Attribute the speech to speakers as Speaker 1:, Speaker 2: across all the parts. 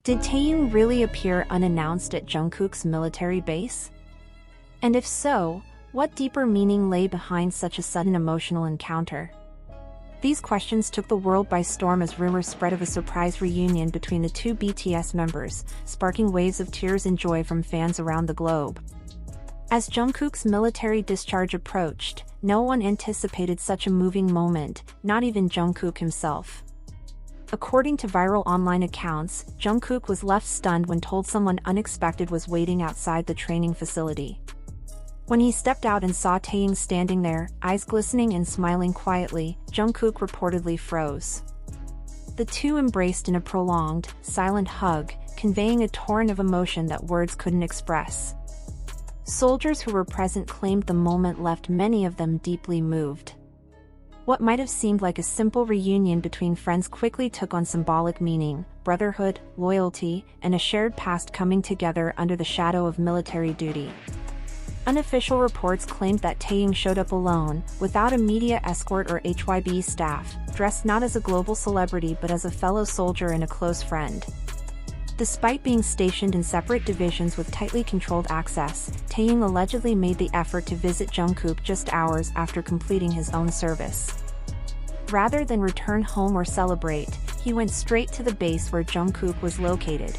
Speaker 1: Did Taehyung really appear unannounced at JungkooK's military base? And if so, what deeper meaning lay behind such a sudden emotional encounter? These questions took the world by storm as rumors spread of a surprise reunion between the two BTS members, sparking waves of tears and joy from fans around the globe. As JungkooK's military discharge approached, no one anticipated such a moving moment, not even JungKook himself. According to viral online accounts, JungkooK was left stunned when told someone unexpected was waiting outside the training facility. When he stepped out and saw Taehyung standing there, eyes glistening and smiling quietly, JungkooK reportedly froze. The two embraced in a prolonged, silent hug, conveying a torrent of emotion that words couldn't express. Soldiers who were present claimed the moment left many of them deeply moved. What might have seemed like a simple reunion between friends quickly took on symbolic meaning: brotherhood, loyalty, and a shared past coming together under the shadow of military duty. Unofficial reports claimed that Taehyung showed up alone, without a media escort or HYB staff, dressed not as a global celebrity but as a fellow soldier and a close friend. Despite being stationed in separate divisions with tightly controlled access, Taehyung allegedly made the effort to visit JungkooK just hours after completing his own service. Rather than return home or celebrate, he went straight to the base where JungkooK was located.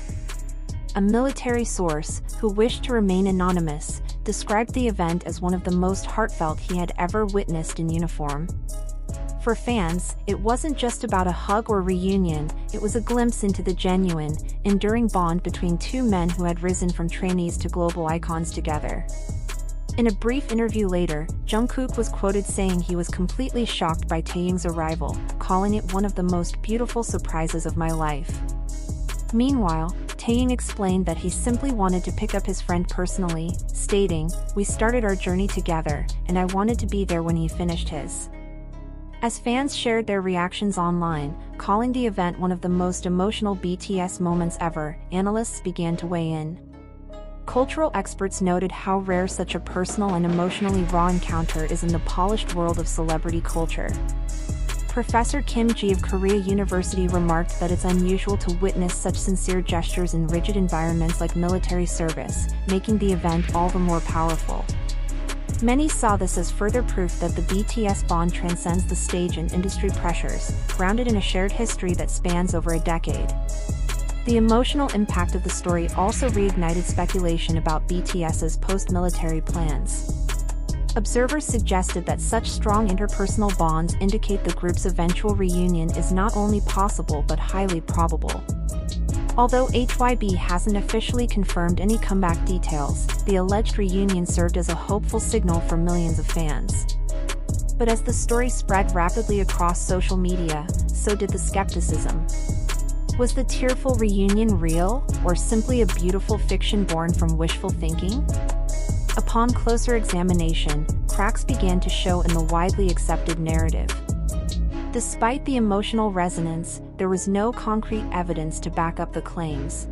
Speaker 1: A military source, who wished to remain anonymous, described the event as one of the most heartfelt he had ever witnessed in uniform. For fans, it wasn't just about a hug or reunion, it was a glimpse into the genuine, enduring bond between two men who had risen from trainees to global icons together. In a brief interview later, JungkooK was quoted saying he was completely shocked by Taehyung's arrival, calling it one of the most beautiful surprises of my life. Meanwhile, Taehyung explained that he simply wanted to pick up his friend personally, stating, "We started our journey together, and I wanted to be there when he finished his." As fans shared their reactions online, calling the event one of the most emotional BTS moments ever, analysts began to weigh in. Cultural experts noted how rare such a personal and emotionally raw encounter is in the polished world of celebrity culture. Professor Kim Ji of Korea University remarked that it's unusual to witness such sincere gestures in rigid environments like military service, making the event all the more powerful. Many saw this as further proof that the BTS bond transcends the stage and industry pressures, grounded in a shared history that spans over a decade. The emotional impact of the story also reignited speculation about BTS's post-military plans. Observers suggested that such strong interpersonal bonds indicate the group's eventual reunion is not only possible but highly probable. Although HYB hasn't officially confirmed any comeback details, the alleged reunion served as a hopeful signal for millions of fans. But as the story spread rapidly across social media, so did the skepticism. Was the Tearful reunion real, or simply a beautiful fiction born from wishful thinking? Upon closer examination, cracks began to show in the widely accepted narrative. Despite the emotional resonance, there was no concrete evidence to back up the claims.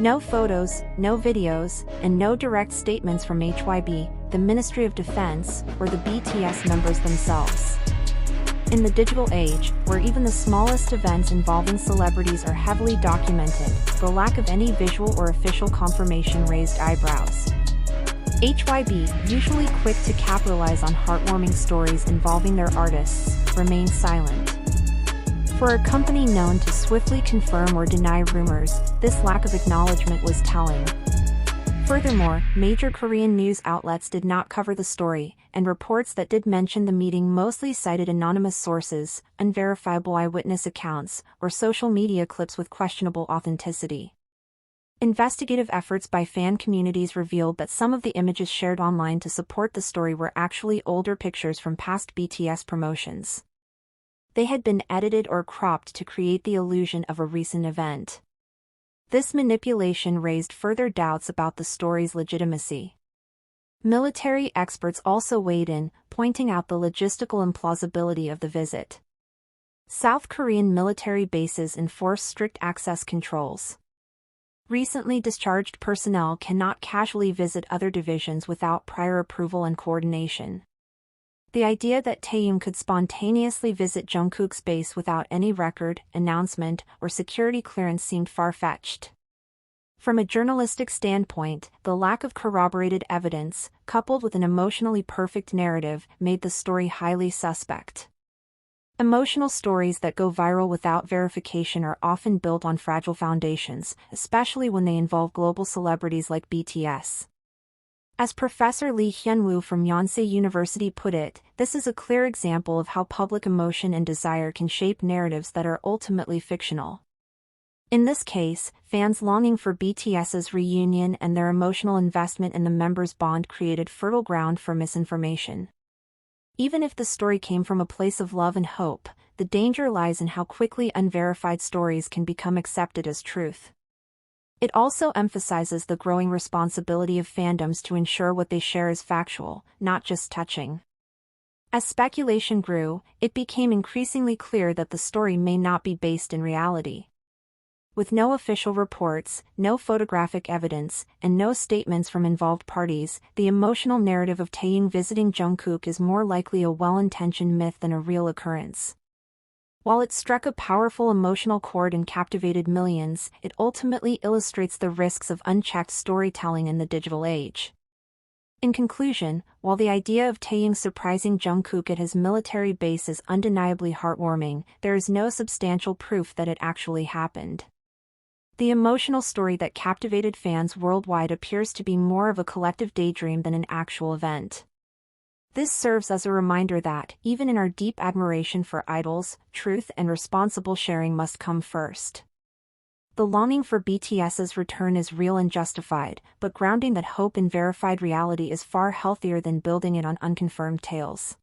Speaker 1: No photos, no videos, and no direct statements from HYB, the Ministry of Defense, or the BTS members themselves. In the digital age, where even the smallest events involving celebrities are heavily documented, the lack of any visual or official confirmation raised eyebrows. HYB, usually quick to capitalize on heartwarming stories involving their artists, remained silent. For a company known to swiftly confirm or deny rumors, this lack of acknowledgement was telling. Furthermore, major Korean news outlets did not cover the story, and reports that did mention the meeting mostly cited anonymous sources, unverifiable eyewitness accounts, or social media clips with questionable authenticity. Investigative efforts by fan communities revealed that some of the images shared online to support the story were actually older pictures from past BTS promotions. They had been edited or cropped to create the illusion of a recent event. This manipulation raised further doubts about the story's legitimacy. Military experts also weighed in, pointing out the logistical implausibility of the visit. South Korean military bases enforce strict access controls. Recently discharged personnel cannot casually visit other divisions without prior approval and coordination. The idea that Taehyung could spontaneously visit JungkooK's base without any record, announcement, or security clearance seemed far-fetched. From a journalistic standpoint, the lack of corroborated evidence, coupled with an emotionally perfect narrative, made the story highly suspect. Emotional stories that go viral without verification are often built on fragile foundations, especially when they involve global celebrities like BTS. As Professor Lee Hyun-woo from Yonsei University put it, this is a clear example of how public emotion and desire can shape narratives that are ultimately fictional. In this case, fans longing for BTS's reunion and their emotional investment in the members' bond created fertile ground for misinformation. Even if the story came from a place of love and hope, the danger lies in how quickly unverified stories can become accepted as truth. It also emphasizes the growing responsibility of fandoms to ensure what they share is factual, not just touching. As speculation grew, it became increasingly clear that the story may not be based in reality. With no official reports, no photographic evidence, and no statements from involved parties, the emotional narrative of Taehyung visiting JungkooK is more likely a well-intentioned myth than a real occurrence. While it struck a powerful emotional chord and captivated millions, it ultimately illustrates the risks of unchecked storytelling in the digital age. In conclusion, while the idea of Taehyung surprising JungkooK at his military base is undeniably heartwarming, there is no substantial proof that it actually happened. The emotional story that captivated fans worldwide appears to be more of a collective daydream than an actual event. This serves as a reminder that, even in our deep admiration for idols, truth and responsible sharing must come first. The longing for BTS's return is real and justified, but grounding that hope in verified reality is far healthier than building it on unconfirmed tales.